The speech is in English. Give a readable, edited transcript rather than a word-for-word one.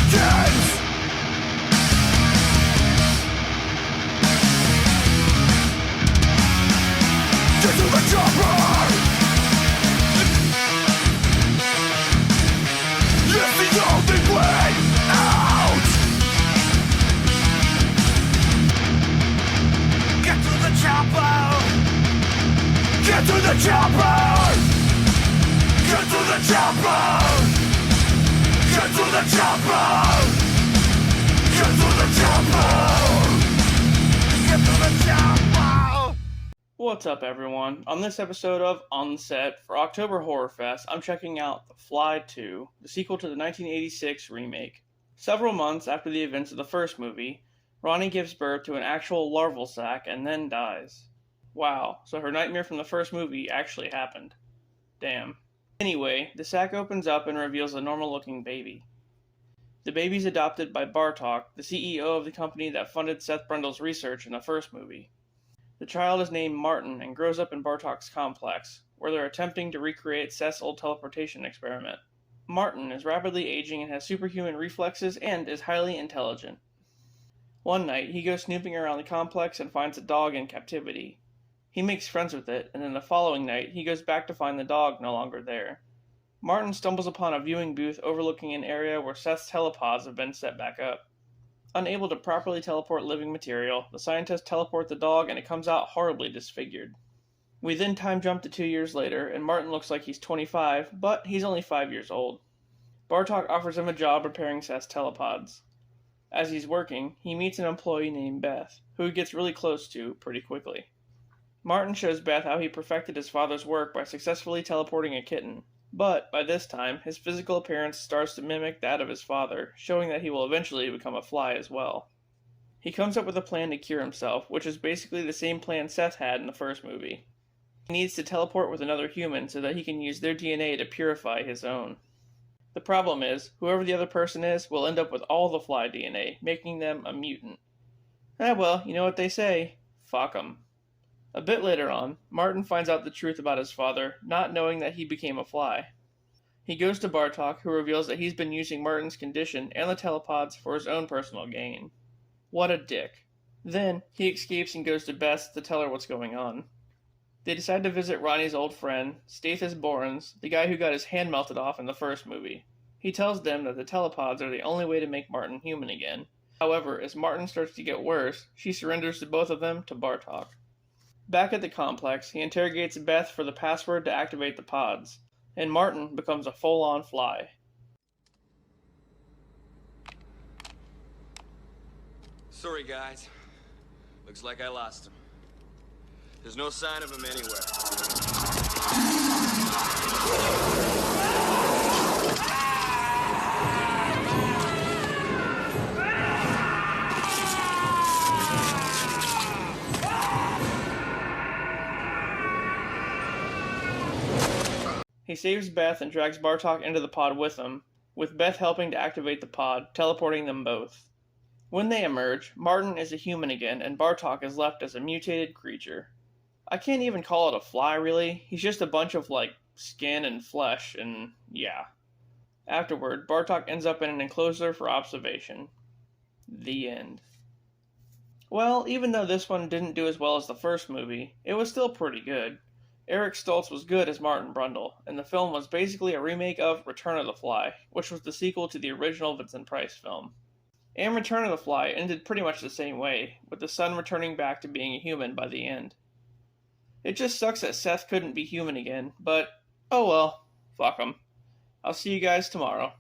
begins. Get to the chopper. It's the only way out. Get to the chopper. Get to the chopper. Get to the chopper. Get to the chopper. Get to the chopper. Get to the chopper. What's up, everyone? On this episode of On the Set for October Horrorfest, I'm checking out The Fly 2, the sequel to the 1986 remake. Several months after the events of the first movie, Ronnie gives birth to an actual larval sac and then dies. Wow, so her nightmare from the first movie actually happened. Damn. Anyway, the sac opens up and reveals a normal-looking baby. The baby's adopted by Bartok, the CEO of the company that funded Seth Brundle's research in the first movie. The child is named Martin and grows up in Bartok's complex, where they're attempting to recreate Seth's old teleportation experiment. Martin is rapidly aging and has superhuman reflexes and is highly intelligent. One night, he goes snooping around the complex and finds a dog in captivity. He makes friends with it, and then the following night, he goes back to find the dog no longer there. Martin stumbles upon a viewing booth overlooking an area where Seth's telepods have been set back up. Unable to properly teleport living material, the scientists teleport the dog and it comes out horribly disfigured. We then time jump to 2 years later, and Martin looks like he's 25, but he's only 5 years old. Bartok offers him a job repairing Seth's telepods. As he's working, he meets an employee named Beth, who he gets really close to pretty quickly. Martin shows Beth how he perfected his father's work by successfully teleporting a kitten. But, by this time, his physical appearance starts to mimic that of his father, showing that he will eventually become a fly as well. He comes up with a plan to cure himself, which is basically the same plan Seth had in the first movie. He needs to teleport with another human so that he can use their DNA to purify his own. The problem is, whoever the other person is will end up with all the fly DNA, making them a mutant. Well, you know what they say, fuck 'em. A bit later on, Martin finds out the truth about his father, not knowing that he became a fly. He goes to Bartok, who reveals that he's been using Martin's condition and the telepods for his own personal gain. What a dick. Then, he escapes and goes to Beth to tell her what's going on. They decide to visit Ronnie's old friend, Stathis Borans, the guy who got his hand melted off in the first movie. He tells them that the telepods are the only way to make Martin human again. However, as Martin starts to get worse, she surrenders to both of them to Bartok. Back at the complex, he interrogates Beth for the password to activate the pods, and Martin becomes a full-on fly. Sorry, guys. Looks like I lost him. There's no sign of him anywhere. He saves Beth and drags Bartok into the pod with him, with Beth helping to activate the pod, teleporting them both. When they emerge, Martin is a human again, and Bartok is left as a mutated creature. I can't even call it a fly, really. He's just a bunch of, skin and flesh, and yeah. Afterward, Bartok ends up in an enclosure for observation. The end. Well, even though this one didn't do as well as the first movie, it was still pretty good. Eric Stoltz was good as Martin Brundle, and the film was basically a remake of Return of the Fly, which was the sequel to the original Vincent Price film. And Return of the Fly ended pretty much the same way, with the son returning back to being a human by the end. It just sucks that Seth couldn't be human again, but oh well, fuck him. I'll see you guys tomorrow.